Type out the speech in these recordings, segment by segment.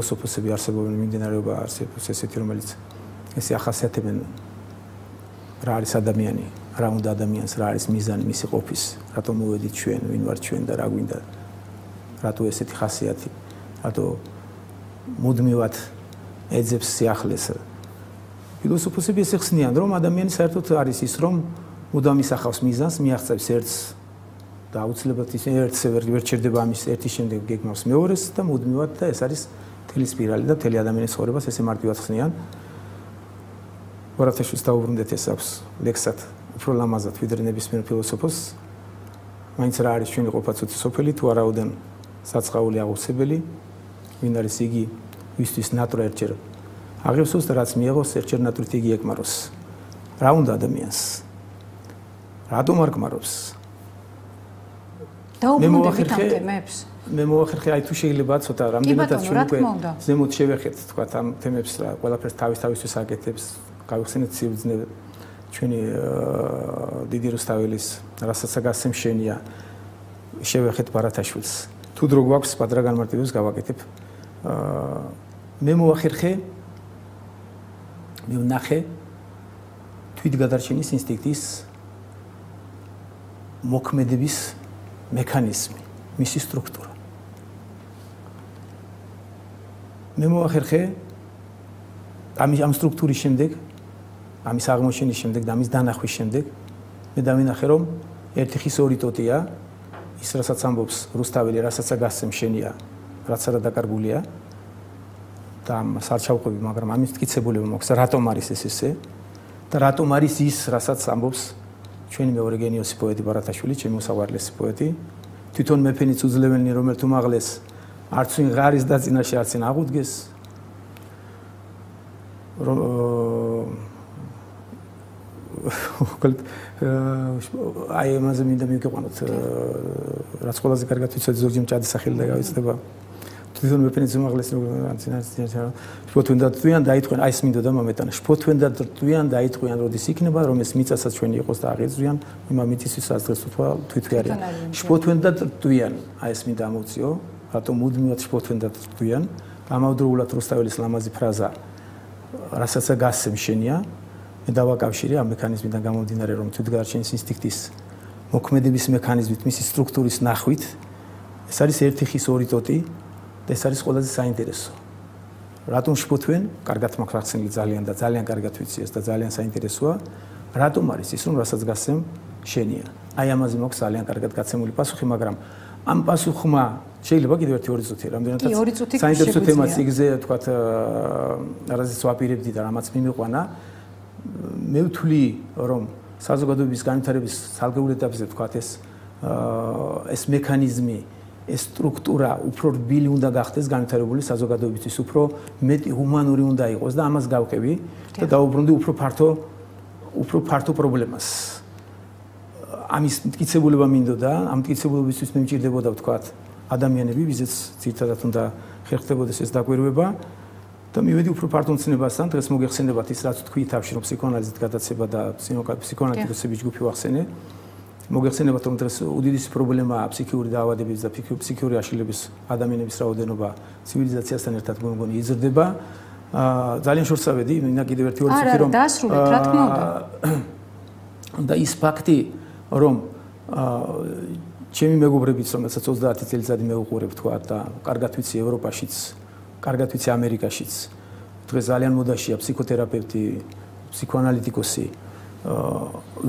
ფილოსოფოსები არსებობენ მიმდინარეობა არსებობს ესეთი რომელიც ესე ახასიათებენ რა არის ადამიანი, რა უნდა ადამიანს, რა არის მიზანი მისი ყოფის, რატომ მოვედით ჩვენ, ვინ ვართ ჩვენ და რა გვინდა, რატო ესეთი ხასიათი, რატო მუდმივად ეძებს სიახლეს. ფილოსოფოსები ესე ხსნიან, რომ ადამიანი საერთოდ არის ის, რომ მუდამ ისახავს მიზანს, მიაღწევს ერთს და აუცილებლად ის ერთს ვერ ჩერდება ამის ერთის შემდეგ გეგმავს მეორეს და მუდმივად და ეს არის მთელი სპირალი და მთელი ადამიანის ცხოვრებას ესე მარტივად ხსნიან. ვარათაშვილს დაუბრუნდეთ ეს აქვს ლექსად უფრო ლამაზად ვიდრე ნებისმიერ ფილოსოფოსს. მაინც რა არის ჩვენი ყოფა-ცოცი სოფელი თუ არაოდენ საწყაული აღუცებელი, ვინ არის იგი, ვისთვის ნატურა ერთჯერ აღევსოს და რაც მიიღოს ერთჯერ ნატურით იგი ეკმაროს. რა უნდა ადამიანს? რატომ არ კმარობს? დაუბრუნდებით ამ თემებს. მე მოვახერხე აი თუ შეიძლება ცოტა რამდენადაც ჩვენ უკვე ზემოთ შევეხეთ თქვა ამ თემებს რა ყველაფერს თავისთავისთვის აკეთებს გავიხსენეთ სიბრძნე ჩვენი დიდი რუსთაველის რასაც გასცემ შენია შევეხეთ ბარათაშვილს თუ დრო გვაქვს პატარა განმარტებებს გავაკეთებ მე მოვახერხე მე ვნახე თვითგადარჩენის ინსტინქტის მოქმედების მექანიზმი მისი სტრუქტურა მე მოვახერხე ამ სტრუქტურის შემდეგ ამის აღმოჩენის შემდეგ და ამის დანახვის შემდეგ მე დავინახე რომ ერთი ხის ორი ტოტია ის რასაც ამბობს რუსთაველი რასაც გასცემ შენია რაც არა დაკარგულია და ამას არ ჩავყვები მაგრამ ამის მტკიცებულება მაქვს რატომ არის ეს ესე და რატომ არის ის რასაც ამბობს ჩვენი მეორე გენიოსი პოეტი ბარათაშვილი ჩემი მოსაყვარლესი პოეტი თვითონ მეფენიც უძლეველი რომელთ უმაღლეს არც ვინ ღარის დაწინაში არც ვინ აღუდგეს აი ამაზე მინდა მივიყვანოთ რაც ყველაზე კარგად ვიცოდი ზოგჯერ მჭადი სახელი და გავიცდება თვითონ მეფენიც უმაღლესი შფოთვენ და თვიან დაიტყვიან აი ეს მინდოდა მომეტანა შფოთვენ და თვიან დაიტყვიან როდის იქნება რომ ეს მიწასაც ჩვენი იყოს და აღეძვიან იმა მიწისთვის ასდრეს თქვა თვითვე არიან შფოთვენ და თვიან აი ეს მინდა ამოვწიო რატომ მუდმივად შფოთვენ და თვიან ამავდროულად რუსთაველის ლამაზი ფრაზა რასაც გასცემ შენია მე დავაკავშირე ამ მექანიზმიდან გამომდინარე რომ თვითგადარჩენის ინსტინქტის მოქმედების მექანიზმით მისი სტრუქტურის ნახვით ეს არის ერთი ხის ორი ტოტი და ეს არის ყველაზე საინტერესო რატომ შფოთვენ კარგად მაქვს ახსენილი ძალიან და ძალიან კარგად ვიცი ეს და ძალიან საინტერესოა რატომ არის ის რომ რასაც გასცემ შენია აი ამაზე მაქვს ძალიან კარგად გაცემული პასუხი მაგრამ ამ პასუხმა შეიძლება კიდევ ერთი ორი წუთი რამდენადაც საინტერესო თემაც იგზე თქვათ რაზეც ვაპირებდი და რამაც მიმიყვანა მე ვთვლი რომ საზოგადოების განვითარების სალგეულ ეტაპზე თქვათ ეს მექანიზმი ეს სტრუქტურა უფრო რბილი უნდა გახდეს განვითარებული საზოგადოებისთვის უფრო მეტი ჰუმანური უნდა იყოს და ამას გავყევი და დაუბრუნდი უფრო ფართო პრობლემას ამის მტკიცებულება მინდოდა ამ მტკიცებულებისთვის მე მჭირდებოდა ვთქვათ ადამიანები ვიზეც ძირითადად უნდა ხერხდებოდეს ეს დაკვირვება და მივედი უფრო ფართო მცნებასთან დღეს მოგეხსენებათ ის რაც თქვი თავში რომ ფსიქოანალიზით გადაცება და ფსიქოანალიტიკოსები ჯგუფი ვახსენე მოგეხსენებათ რომ დღეს უდიდესი პრობლემაა ფსიქიური დაავადებების და ფსიქიური აშლილების ადამიანების რაოდენობა ცივილიზაციასთან ერთად მოგონი იზრდება ძალიან შორსავედი მინდა კიდევ ერთი ორი წუთი რომ დასრულეთ რა თქმა უნდა და ის ფაქტი რომ ჩემი მეგობრებიც რომელსაც 30 წელიწადი მეუყურებ თქვა და კარგად ვიცი ევროპაშიც კარგად ვიცი ამერიკაშიც დღეს ძალიან მოდაშია ფსიქოთერაპევტი ფსიქოანალიტიკოსი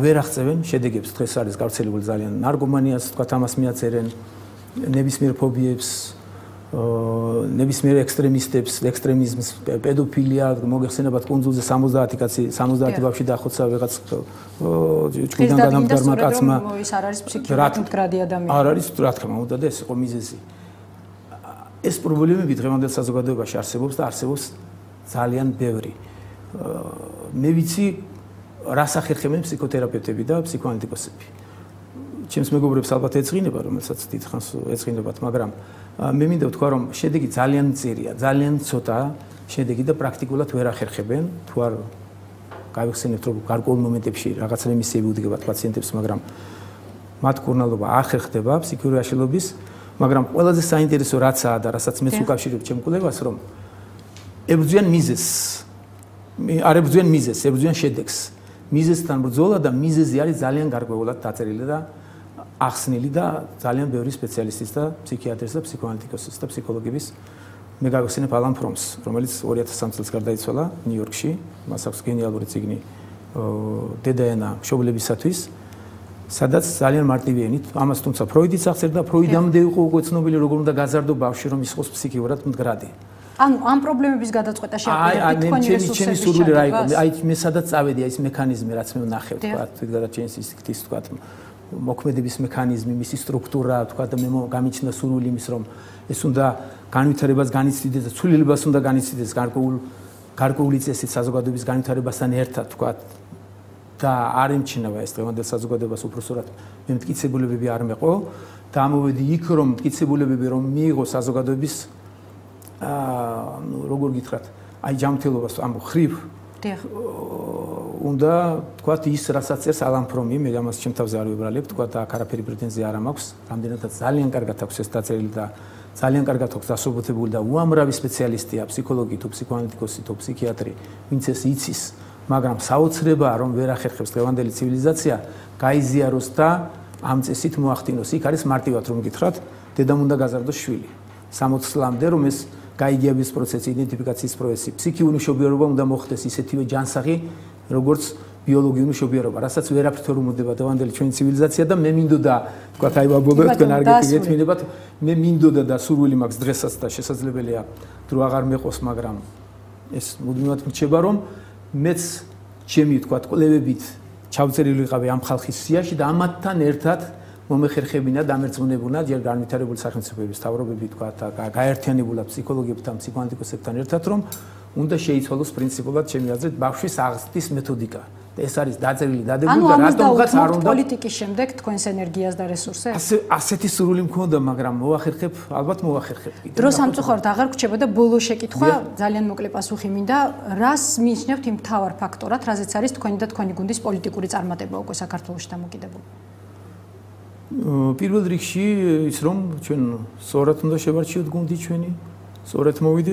ვერ აღწევენ შედეგებს დღეს არის გავრცელებული ძალიან ნარკომანიას თქვა ამას მიაწერენ ნებისმიერ ფობიებს ნებისმიერ ექსტრემისტებს ექსტრემიზმს პედოფილია მოგეხსენებათ კუნძულზე 70 კაცი 70 ბავშვი დახოცა ვიღაც ჭკვიდან განამდგარმა კაცმა ის არ არის ფსიქიატრით მდგრადი ადამიანი არ არის რა თქმა უნდა და ეს იყო მიზეზი ეს პრობლემები დღევანდელ საზოგადოებაში არსებობს და არსებობს ძალიან ბევრი მე ვიცი რას ახერხებენ ფსიქოთერაპევტები და ფსიქოანალიტიკოსები ჩემს მეგობრებს ალბათ ეწყინება რომელსაც დიდხანს ეწყინებათ მაგრამ მე მინდა ვთქვა რომ შედეგი ძალიან მწირია ძალიან ცოტა შედეგი და პრაქტიკულად ვერ ახერხებენ თუ არ გავიხსენებთ რომ გარკვეულ მომენტებში რაღაც რემისიები უდგებათ პაციენტებს მაგრამ მათ კურნალობა ახერხდება ფსიქიური აშლილობის მაგრამ ყველაზე საინტერესო რაცაა და რასაც მეც უკავშირებ ჩემ კვლევას რომ ებრძვიან მიზეზს. არ ებრძვიან მიზეზს, ებრძვიან შედეგს. მიზეზთან ბრძოლა და მიზეზი არის ძალიან გარკვეულად დაწერილი და ახსნილი და ძალიან ბევრი სპეციალისტის და ფსიქიატრის და ფსიქოანალიტიკოსის და ფსიქოლოგების მე გაგახსენებ ალან ფრომს, რომელიც 2003 წელს გარდაიცვალა ნიუ-იორკში, მას აქვს გენიალური წიგნი დედაენა მშობლებისათვის, სადაც ძალიან მარტივი ენით, ამას თუმცა ფროიდიც აღწერდა, ფროიდამდე იყო უკვე ცნობილი როგორ უნდა გაზარდო ბავშვი, რომ ის იყოს ფსიქიურად მდგრადი. ანუ ამ პრობლემების გადაწყვეტაში აპირებთ თქვენი რესურსების სურვილი რა იყო? აი მე სადაც წავედი, აი ეს მექანიზმი რაც მე ვნახე, თქვა, თვითგადაც ჩემს ისიქთის თქვა, მოქმედების მექანიზმი, მისი სტრუქტურა, თქვა და მე გამიჩნდა სურვილი იმის, რომ ეს უნდა განვითარებას განიცდიდეს და ცვლილებას უნდა განიცდიდეს გარკვეული წესით საზოგადოების განვითარებასთან ერთად, თქვა და არ ემჩნევა ეს დღევანდელ საზოგადოებას უბრალოდ მე მტკიცებულებები არ მეყო და ამოვედი იქ რომ მტკიცებულებები რომ მიიღო საზოგადოების როგორ გითხრათ აი ჯანმრთელობას ამ ხრივ უნდა თქვა ის რასაც წერს ალან ფრომი მე ამას ჩემ თავზე არ ვიბრალებ თქვა და აქ არაფერი პრეტენზია არ მაქვს რამდენადაც ძალიან კარგად აქვს ეს დაწერილი და ძალიან კარგად აქვს დასაბუთებული და უამრავი სპეციალისტია ფსიქოლოგი თუ ფსიქოანალიტიკოსი თუ ფსიქიატრი ვინც ეს იცის მაგრამ საოცრებაა რომ ვერ ახერხებს დღევანდელი ცივილიზაცია გაიზიაროს და ამ წესით მოახდინოს იქ არის მარტივად რომ გითხრათ დედამ უნდა გაზარდოს შვილი 60 წლამდე რომ ეს გაიგების პროცესი იდენტიფიკაციის პროცესი ფსიქიური მშობიარობა უნდა მოხდეს ისეთივე ჯანსაღი როგორც ბიოლოგიური მშობიარობა რასაც ვერაფრით არ უმოდება დღევანდელი ჩვენი ცივილიზაცია და მე მინდოდა თქვა აი ვაბოლო თქვენ არ გეტყვინებათ მე მინდოდა და სურვილი მაქვს დღესაც და შესაძლებელია დრო აღარ მეყოს მაგრამ ეს მუდმივად მრჩება რომ მეც ჩემი თქვა კვლევებით ჩავწერილი ვიყავი ამ ხალხის სიაში და ამათთან ერთად მომეხერხებინა დამერწმუნებუნა ჯერ განვითარებული სახელმწიფოების თავრობები თქვა და გაერთიანებულა ფსიქოლოგებთან ფსიქოანალიტიკოსებთან ერთად რომ უნდა შეიცვალოს პრინციპულად ჩემი აზრით ბავშვის აღზრდის მეთოდიკა და ეს არის დაწერილი დადებული და რატომღაც არ უნდა პოლიტიკის შემდეგ თქვენს ენერგიას და რესურსებს ასეთი სურვილი მქონდა მაგრამ მოახერხებ ალბათ მოახერხებ კიდე დრო სამწუხაროდ აღარ გრჩებოდა ბოლო შეკითხვა ძალიან მოკლე პასუხი მინდა რას მიიჩნევთ იმ მთავარ ფაქტორად რაზეც არის თქვენი და თქვენი გუნდის პოლიტიკური წარმატება უკვე საქართველოში დამოკიდებული პირველ რიგში ის რომ ჩვენ სწორად უნდა შევარჩიოთ გუნდი ჩვენი სწორად მოვიდეთ